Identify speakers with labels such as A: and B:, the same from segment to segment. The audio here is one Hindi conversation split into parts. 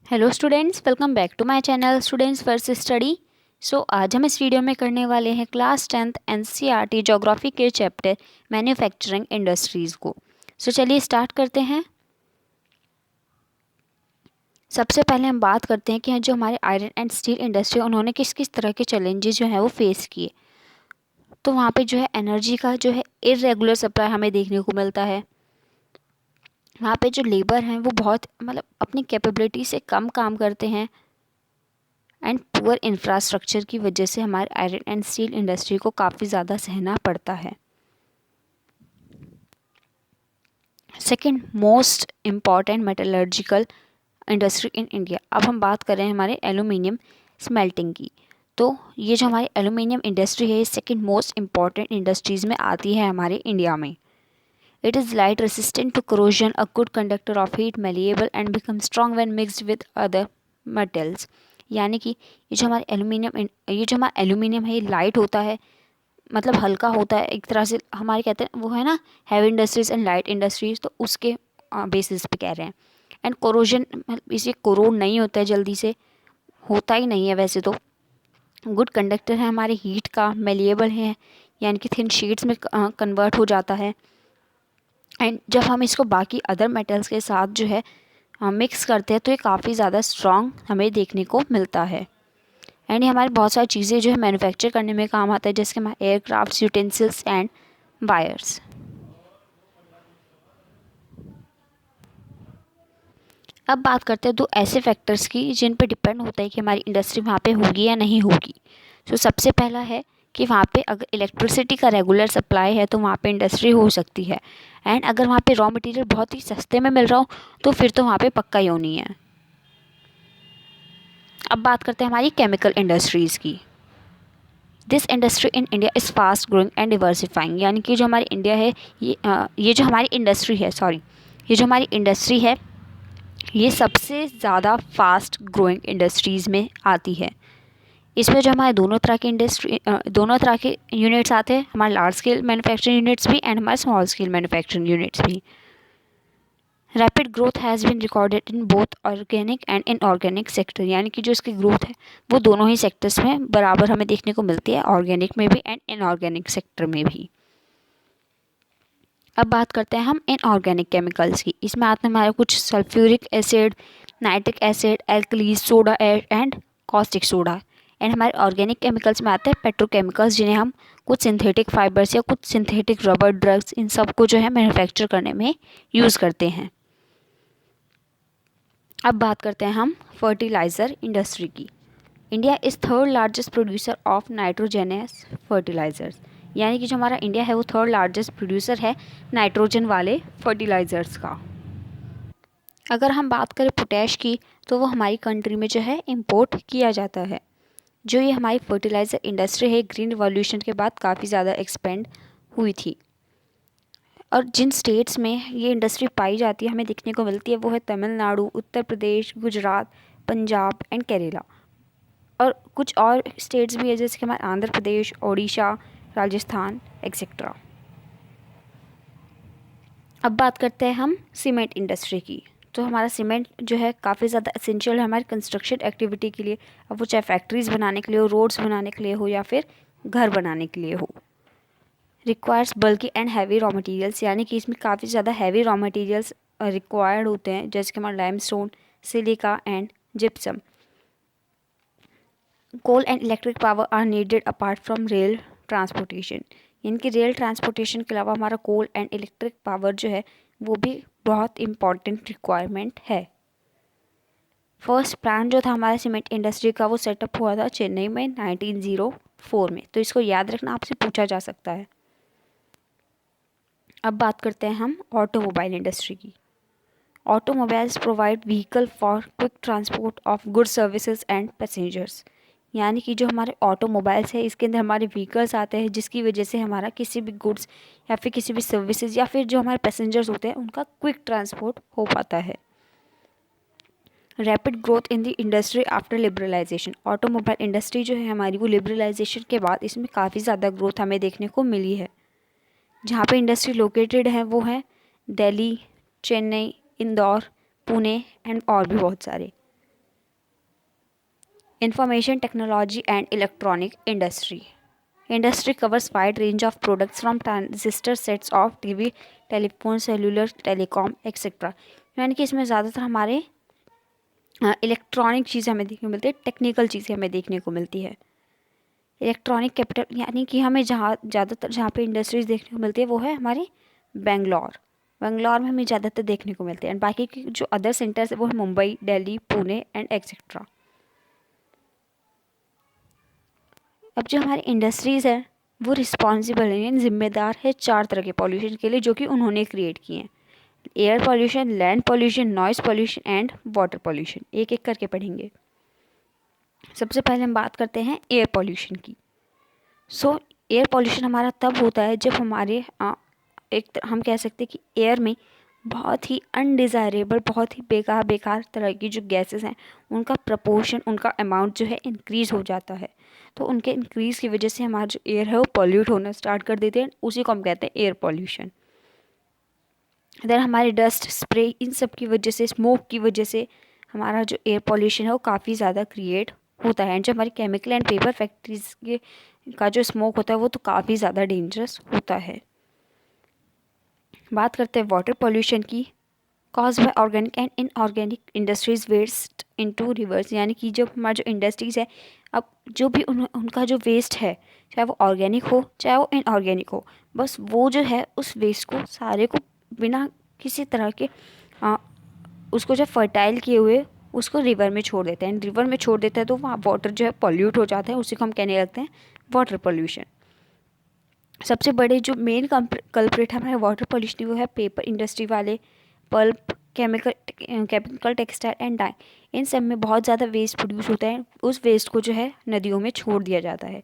A: Hello students, welcome back to my channel students first study. आज हम इस वीडियो में करने वाले हैं क्लास 10th एनसीईआरटी ज्योग्राफी के चैप्टर मैन्युफैक्चरिंग इंडस्ट्रीज़ को। चलिए स्टार्ट करते हैं। सबसे पहले हम बात करते हैं कि जो हमारे आयरन एंड स्टील इंडस्ट्री उन्होंने किस किस तरह के चैलेंजेस जो हैं वो फेस किए। तो वहाँ पे जो है एनर्जी का जो है इरेगुलर सप्लाई हमें देखने को मिलता है। वहाँ पे जो लेबर हैं वो बहुत अपनी कैपेबिलिटी से कम काम करते हैं एंड पुअर इंफ्रास्ट्रक्चर की वजह से हमारे आयरन एंड स्टील इंडस्ट्री को काफ़ी ज़्यादा सहना पड़ता है। Second most important metallurgical industry in India. अब हम बात कर रहे हैं हमारे एल्यूमिनियम स्मेल्टिंग की। तो ये जो हमारी एल्यूमिनियम इंडस्ट्री है ये सेकेंड मोस्ट इम्पॉर्टेंट इंडस्ट्रीज़ में आती है हमारे इंडिया में। It is light resistant to corrosion, a good conductor of heat, malleable and becomes strong when mixed with other metals। यानी कि ये जो हमारा एल्यूमिनियम है ये लाइट होता है, मतलब हल्का होता है एक तरह से। हमारे कहते हैं वो है ना heavy industries and light industries, तो उसके बेसिस पे कह रहे हैं। एंड कोरोजन इसे कोरोड नहीं होता है, जल्दी से होता ही नहीं है वैसे तो। गुड कंडक्टर है हमारे हीट का, मेलिएबल है यानी कि थिन शीट्स में कन्वर्ट हो जाता है। एंड जब हम इसको बाकी अदर मेटल्स के साथ जो है मिक्स करते हैं तो ये काफ़ी ज़्यादा स्ट्रॉन्ग हमें देखने को मिलता है। एंड ये हमारी बहुत सारी चीज़ें जो है मैन्युफैक्चर करने में काम आता है, जैसे कि हमारे एयरक्राफ्ट, यूटेंसिल्स एंड वायर्स। अब बात करते हैं दो ऐसे फैक्टर्स की जिन पे डिपेंड होता है कि हमारी इंडस्ट्री वहाँ पे होगी या नहीं होगी। सबसे पहला है कि वहाँ पे अगर इलेक्ट्रिसिटी का रेगुलर सप्लाई है तो वहाँ पे इंडस्ट्री हो सकती है। एंड अगर वहाँ पे रॉ मटेरियल बहुत ही सस्ते में मिल रहा हो तो फिर तो वहाँ पे पक्का ही होनी है। अब बात करते हैं हमारी केमिकल इंडस्ट्रीज़ की। This industry in India is fast growing and diversifying. यानी कि जो हमारी इंडिया है ये जो हमारी इंडस्ट्री है ये जो हमारी इंडस्ट्री है ये सबसे ज़्यादा फास्ट ग्रोइंग इंडस्ट्रीज़ में आती है। इसमें जो हमारे दोनों तरह के यूनिट्स आते हैं, हमारे लार्ज स्केल मैन्युफैक्चरिंग यूनिट्स भी एंड हमारे स्मॉल स्केल मैन्युफैक्चरिंग यूनिट्स भी। Rapid growth has been recorded in both organic and inorganic sector. यानी कि जो इसकी ग्रोथ है वो दोनों ही सेक्टर्स में बराबर हमें देखने को मिलती है, ऑर्गेनिक में भी एंड इनऑर्गेनिक सेक्टर में भी। अब बात करते हैं हम इनऑर्गेनिक केमिकल्स की। इसमें आते हैं हमारे कुछ sulphuric acid, nitric acid, alkalis, soda and caustic soda. And हमारे ऑर्गेनिक केमिकल्स में आते हैं पेट्रोकेमिकल्स, जिन्हें हम कुछ सिंथेटिक फाइबर्स या कुछ सिंथेटिक रबर, ड्रग्स, इन सब को जो है मैन्युफैक्चर करने में यूज़ करते हैं। अब बात करते हैं हम फर्टिलाइज़र इंडस्ट्री की। India is third largest producer of nitrogenous fertilisers. यानी कि जो हमारा इंडिया है वो थर्ड लार्जेस्ट प्रोड्यूसर है नाइट्रोजन वाले फर्टिलाइज़र्स का। अगर हम बात करें पोटैश की तो वो हमारी कंट्री में जो है इंपोर्ट किया जाता है। जो ये हमारी फर्टिलाइज़र इंडस्ट्री है ग्रीन रिवॉल्यूशन के बाद काफ़ी ज़्यादा एक्सपेंड हुई थी। और जिन स्टेट्स में ये इंडस्ट्री पाई जाती है हमें देखने को मिलती है वो है तमिलनाडु, उत्तर प्रदेश, गुजरात, पंजाब एंड केरला। और कुछ और स्टेट्स भी है जैसे कि हमारे आंध्र प्रदेश, ओडिशा, राजस्थान एक्सेट्रा। अब बात करते हैं हम सीमेंट इंडस्ट्री की। तो हमारा सीमेंट जो है काफ़ी ज़्यादा एसेंशियल है हमारी कंस्ट्रक्शन एक्टिविटी के लिए। अब वो चाहे फैक्ट्रीज़ बनाने के लिए हो, रोड्स बनाने के लिए हो या फिर घर बनाने के लिए हो। रिक्वायर्स बल्कि एंड हैवी रॉ मटेरियल्स। यानी कि इसमें काफ़ी ज़्यादा हैवी रॉ मटेरियल्स रिक्वायर्ड होते हैं, जैसे कि हमारा limestone, silica and gypsum. Coal and electric power are needed apart from rail transportation. यानी कि रेल ट्रांसपोर्टेशन के अलावा हमारा कोल एंड इलेक्ट्रिक पावर जो है वो भी बहुत इम्पॉर्टेंट रिक्वायरमेंट है। फर्स्ट प्लान जो था हमारे सीमेंट इंडस्ट्री का वो सेटअप हुआ था चेन्नई में 1904 में। तो इसको याद रखना, आपसे पूछा जा सकता है। अब बात करते हैं हम ऑटोमोबाइल इंडस्ट्री की। Automobiles provide vehicle for quick transport of goods, services and passengers. यानी कि जो हमारे ऑटोमोबाइल्स है इसके अंदर हमारे व्हीकल्स आते हैं जिसकी वजह से हमारा किसी भी गुड्स या फिर किसी भी सर्विसेज या फिर जो हमारे पैसेंजर्स होते हैं उनका क्विक ट्रांसपोर्ट हो पाता है। Rapid growth in the industry after liberalisation. Automobile industry जो है हमारी वो लिबरलाइजेशन के बाद इसमें काफ़ी ज़्यादा ग्रोथ हमें देखने को मिली है। जहाँ पे इंडस्ट्री लोकेटेड है वो है दिल्ली, चेन्नई, इंदौर, पुणे एंड और भी बहुत सारे। Information technology and electronic industry. Industry covers wide range of products from transistor sets of TV, telephone, cellular, telecom etcetera. यानी कि इसमें ज़्यादातर हमारे इलेक्ट्रॉनिक चीज़ें हमें देखने को मिलती है, टेक्निकल चीज़ें हमें देखने को मिलती है। इलेक्ट्रॉनिक कैपिटल यानी कि हमें जहाँ पे इंडस्ट्रीज देखने को मिलती है वो है हमारे बेंगलोर में हमें ज़्यादातर देखने को मिलते हैं। एंड बाकी की जो अदर सेंटर्स है वो है मुंबई, दिल्ली, पुणे एंड एक्सेट्रा। अब जो हमारी इंडस्ट्रीज़ है वो रिस्पॉन्सिबल है यानी जिम्मेदार है 4 तरह के पॉल्यूशन के लिए जो कि उन्होंने क्रिएट किए हैं। Air pollution, land pollution, noise pollution and water pollution. एक एक करके पढ़ेंगे। सबसे पहले हम बात करते हैं एयर पॉल्यूशन की। सो एयर पॉल्यूशन हमारा तब होता है जब हमारे हम कह सकते हैं कि एयर में बहुत ही अनडिज़ायरेबल, बहुत ही बेकार तरह की जो गैसेस हैं उनका प्रपोर्शन, उनका अमाउंट जो है इंक्रीज़ हो जाता है। तो उनके इंक्रीज़ की वजह से हमारा जो एयर है वो पॉल्यूट होना स्टार्ट कर देते हैं, उसी को हम कहते हैं एयर पॉल्यूशन। इधर हमारे डस्ट, स्प्रे, इन सब की वजह से, स्मोक की वजह से हमारा जो एयर पॉल्यूशन है वो काफ़ी ज़्यादा क्रिएट होता है। जो हमारी केमिकल एंड पेपर फैक्ट्रीज के का जो स्मोक होता है वो तो काफ़ी ज़्यादा डेंजरस होता है। बात करते हैं वाटर पॉल्यूशन की। Cause by organic and inorganic industries waste into rivers. यानी कि जब हमारा जो इंडस्ट्रीज़ है, अब जो भी उनका जो वेस्ट है, चाहे वो ऑर्गेनिक हो चाहे वो इनऑर्गेनिक हो, बस वो जो है उस वेस्ट को सारे को बिना किसी तरह के उसको जब फर्टाइल किए हुए उसको रिवर में छोड़ देते हैं। रिवर में छोड़ देते हैं तो वहाँ वाटर जो है पॉल्यूट हो जाता है, उसी को हम कहने लगते हैं वाटर पॉल्यूशन। सबसे बड़े जो मेन कल्प्रिट हमारे वाटर पॉल्यूशन वो है पेपर इंडस्ट्री वाले, pulp, chemical, textile and dye. इन सब में बहुत ज़्यादा वेस्ट प्रोड्यूस होता है। उस वेस्ट को जो है नदियों में छोड़ दिया जाता है।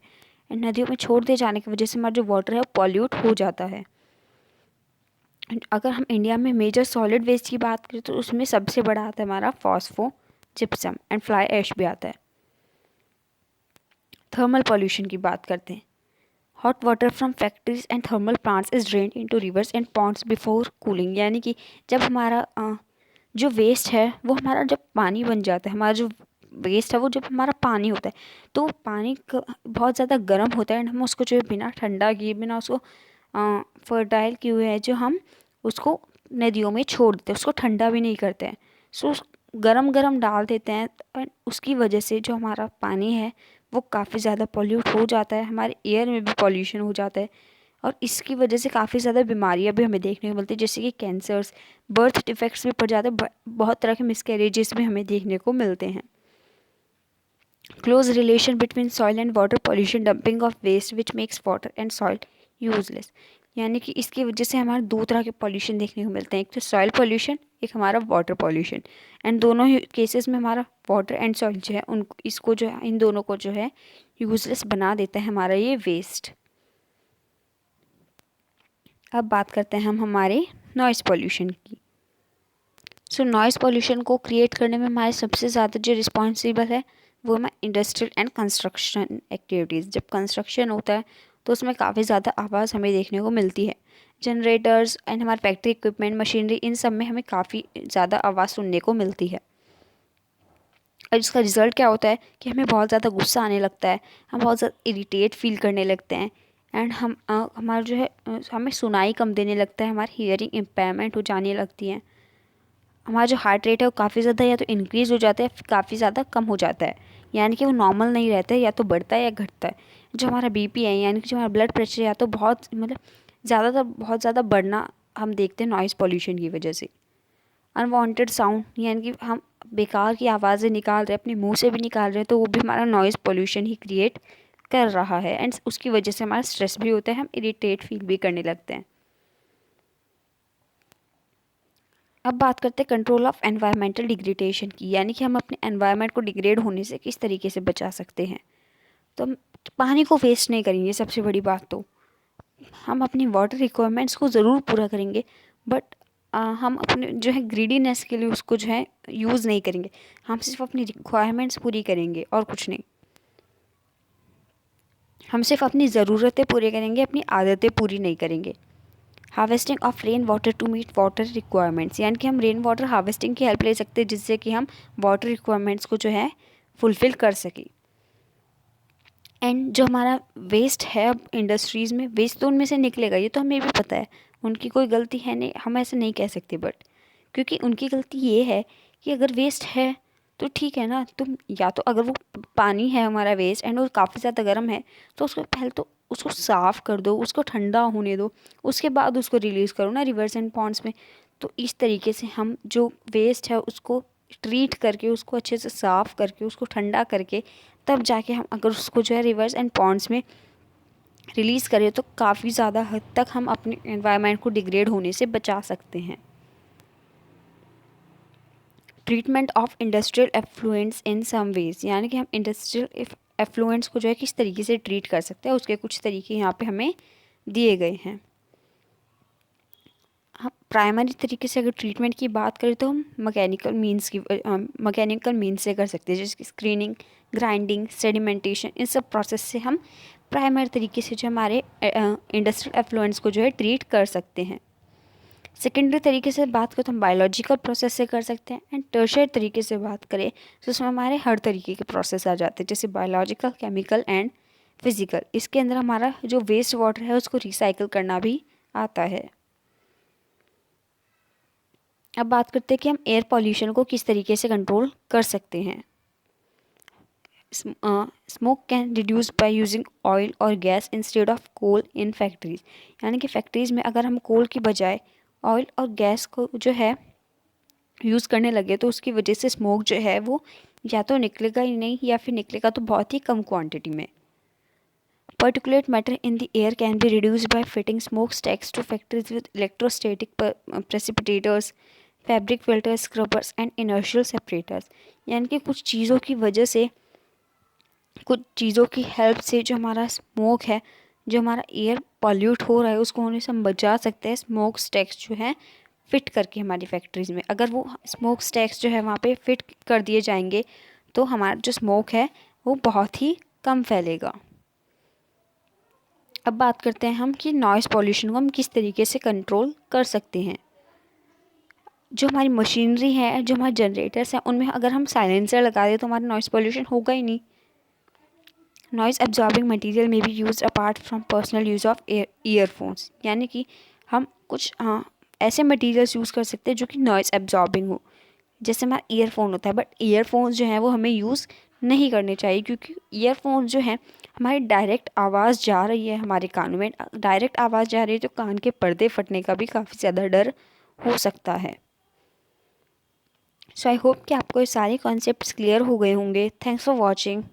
A: नदियों में छोड़ दिए जाने की वजह से हमारा जो वाटर है वो पॉल्यूट हो जाता है। अगर हम इंडिया में मेजर सॉलिड वेस्ट की बात करें तो उसमें सबसे बड़ा आता है हमारा phospho, gypsum and fly ash भी आता है। थर्मल पॉल्यूशन की बात करते हैं। Hot water from factories and thermal plants is drained into rivers and ponds before cooling. यानी कि जब हमारा जो वेस्ट है वो हमारा जब पानी बन जाता है, हमारा जो वेस्ट है वो जब हमारा पानी होता है तो पानी बहुत ज़्यादा गर्म होता है एंड हम उसको जो है बिना ठंडा किए, बिना उसको फर्टाइल किए हुए है जो हम उसको नदियों में छोड़ देते हैं, उसको ठंडा भी नहीं करते हैं। सो गरम डाल देते हैं एंड उसकी वजह से जो हमारा पानी है वो काफ़ी ज़्यादा पॉल्यूट हो जाता है। हमारे एयर में भी पॉल्यूशन हो जाता है और इसकी वजह से काफ़ी ज़्यादा बीमारियां भी हमें देखने को मिलती है, जैसे कि कैंसर्स, बर्थ डिफेक्ट्स भी पड़ जाते हैं, बहुत तरह के मिसकैरेजेस भी हमें देखने को मिलते हैं। Close relation between soil and water pollution, dumping of waste which makes water and soil useless. यानी कि इसकी वजह से हमारे 2 तरह के पॉल्यूशन देखने को मिलते हैं, एक तो सॉइल पॉल्यूशन, एक हमारा वाटर पॉल्यूशन। एंड दोनों ही केसेस में हमारा वाटर एंड सॉइल जो है इसको जो है इन दोनों को जो है यूजलेस बना देता है हमारा ये वेस्ट। अब बात करते हैं हम हमारे नॉइस पॉल्यूशन की। सो नॉइस पॉल्यूशन को क्रिएट करने में हमारे सबसे ज़्यादा जो रिस्पॉन्सिबल है वो हमारा इंडस्ट्रियल एंड कंस्ट्रक्शन एक्टिविटीज़। जब कंस्ट्रक्शन होता है तो उसमें काफ़ी ज़्यादा आवाज़ हमें देखने को मिलती है। जनरेटर्स एंड हमारे फैक्ट्री इक्विपमेंट, मशीनरी, इन सब में हमें काफ़ी ज़्यादा आवाज़ सुनने को मिलती है। और इसका रिज़ल्ट क्या होता है कि हमें बहुत ज़्यादा गुस्सा आने लगता है, हम बहुत ज़्यादा इरिटेट फील करने लगते हैं एंड हमारा जो है हमें सुनाई कम देने लगता है, हमारी हियरिंग इम्पेयरमेंट हो जाने लगती है। हमारा जो हार्ट रेट है वो काफ़ी ज़्यादा या तो इंक्रीज़ हो जाता है, काफ़ी ज़्यादा कम हो जाता है, यानी कि वो नॉर्मल नहीं रहता है, या तो बढ़ता है या घटता है। जो हमारा बीपी है यानी कि जो हमारा ब्लड प्रेशर है या तो बहुत ज़्यादातर बहुत ज़्यादा बढ़ना हम देखते हैं नॉइज़ पॉल्यूशन की वजह से। अनवांटेड साउंड यानी कि हम बेकार की आवाज़ें निकाल रहे हैं, अपने मुंह से भी निकाल रहे हैं, तो वो भी हमारा नॉइज़ पॉल्यूशन ही क्रिएट कर रहा है एंड उसकी वजह से हमारा स्ट्रेस भी होता है, हम इरिटेट फील भी करने लगते हैं। अब बात करते हैं कंट्रोल ऑफ एनवायरमेंटल डिग्रेडेशन की, यानी कि हम अपने एनवायरनमेंट को डिग्रेड होने से किस तरीके से बचा सकते हैं। तो हम पानी को वेस्ट नहीं करेंगे, सबसे बड़ी बात तो हम अपनी वाटर रिक्वायरमेंट्स को ज़रूर पूरा करेंगे, बट हम अपने जो है ग्रीडीनेस के लिए उसको जो है यूज़ नहीं करेंगे। हम सिर्फ अपनी रिक्वायरमेंट्स पूरी करेंगे और कुछ नहीं। हम सिर्फ अपनी ज़रूरतें पूरी करेंगे, अपनी आदतें पूरी नहीं करेंगे। Harvesting of rain water to meet water requirements, यानी कि हम रेन वाटर हार्वेस्टिंग की हेल्प ले सकते हैं जिससे कि हम वाटर रिक्वायरमेंट्स को जो है फुलफ़िल कर सके। एंड जो हमारा वेस्ट है अब इंडस्ट्रीज़ में, वेस्ट तो उनमें से निकलेगा, ये तो हमें भी पता है, उनकी कोई गलती है नहीं, हम ऐसे नहीं कह सकते, बट क्योंकि उनकी गलती ये है कि अगर वेस्ट है तो ठीक है ना, तुम या तो अगर वो पानी है हमारा वेस्ट एंड वो काफ़ी ज़्यादा गर्म है तो उसको पहले तो उसको साफ़ कर दो, उसको ठंडा होने दो, उसके बाद उसको रिलीज़ करो ना रिवर्स एंड पॉन्ड्स में। तो इस तरीके से हम जो वेस्ट है उसको ट्रीट करके, उसको अच्छे से साफ़ करके, उसको ठंडा करके, तब जाके हम अगर उसको जो है रिवर्स एंड पॉन्ड्स में रिलीज़ करें तो काफ़ी ज़्यादा हद तक हम अपने एनवायरनमेंट को डिग्रेड होने से बचा सकते हैं। Treatment of industrial effluents in some ways, यानी कि हम इंडस्ट्रियल एफ्लुएंट्स को जो है किस तरीके से ट्रीट कर सकते हैं, उसके कुछ तरीके यहाँ पे हमें दिए गए हैं। हम प्राइमरी तरीके से अगर ट्रीटमेंट की बात करें तो हम मैकेनिकल मीन्स से कर सकते हैं, जैसे स्क्रीनिंग, ग्राइंडिंग, सेडिमेंटेशन, इन सब प्रोसेस से हम प्राइमरी तरीके से जो हमारे इंडस्ट्रियल एफ्लुएंट्स को जो है ट्रीट कर सकते हैं। सेकेंडरी तरीके से बात करें तो हम बायोलॉजिकल प्रोसेस से कर सकते हैं। एंड टर्शियरी तरीके से बात करें तो उसमें हमारे हर तरीके के प्रोसेस आ जाते हैं, जैसे बायोलॉजिकल, केमिकल एंड फिजिकल। इसके अंदर हमारा जो वेस्ट वाटर है उसको रिसाइकिल करना भी आता है। अब बात करते हैं कि हम एयर पॉल्यूशन को किस तरीके से कंट्रोल कर सकते हैं। Smoke can reduce by using oil और gas instead of coal in factories, यानी कि फैक्ट्रीज़ में अगर हम कोल की बजाय ऑयल और गैस को जो है यूज़ करने लगे तो उसकी वजह से स्मोक जो है वो या तो निकलेगा ही नहीं या फिर निकलेगा तो बहुत ही कम क्वांटिटी में। Particulate matter in the air can be reduced by fitting smokestacks to factories with electrostatic precipitators, fabric filters, scrubbers and inertial separators, यानी कि कुछ चीज़ों की वजह से, कुछ चीज़ों की हेल्प से जो हमारा स्मोक है, जो हमारा एयर पॉल्यूट हो रहा है उसको होने से हम बचा सकते हैं स्मोक स्टैक्स जो है फ़िट करके हमारी फैक्ट्रीज़ में। अगर वो स्मोक स्टैक्स जो है वहाँ पे फ़िट कर दिए जाएंगे तो हमारा जो स्मोक है वो बहुत ही कम फैलेगा। अब बात करते हैं हम कि नॉइज़ पॉल्यूशन को हम किस तरीके से कंट्रोल कर सकते हैं। जो हमारी मशीनरी है, जो हमारे जनरेटर्स हैं, उनमें अगर हम साइलेंसर लगा दें तो हमारा नॉइज़ पॉल्यूशन होगा ही नहीं। नॉइज़ एब्जॉर्बिंग मटेरियल में भी use apart from personal use of earphones, यानी कि हम कुछ ऐसे मटेरियल्स यूज़ कर सकते हैं जो कि नॉइज़ एब्जॉर्बिंग हो, जैसे हमारा ईयरफोन होता है। बट ईयरफोन्स जो हैं वो हमें यूज़ नहीं करने चाहिए, क्योंकि ईयरफोन्स जो हैं हमारी डायरेक्ट आवाज़ जा रही है हमारे कानों में, डायरेक्ट आवाज़ जा रही है तो कान के पर्दे फटने का भी काफ़ी ज़्यादा डर हो सकता है। सो आई होप कि आपको ये सारे कॉन्सेप्ट्स क्लियर हो गए होंगे। Thanks for watching.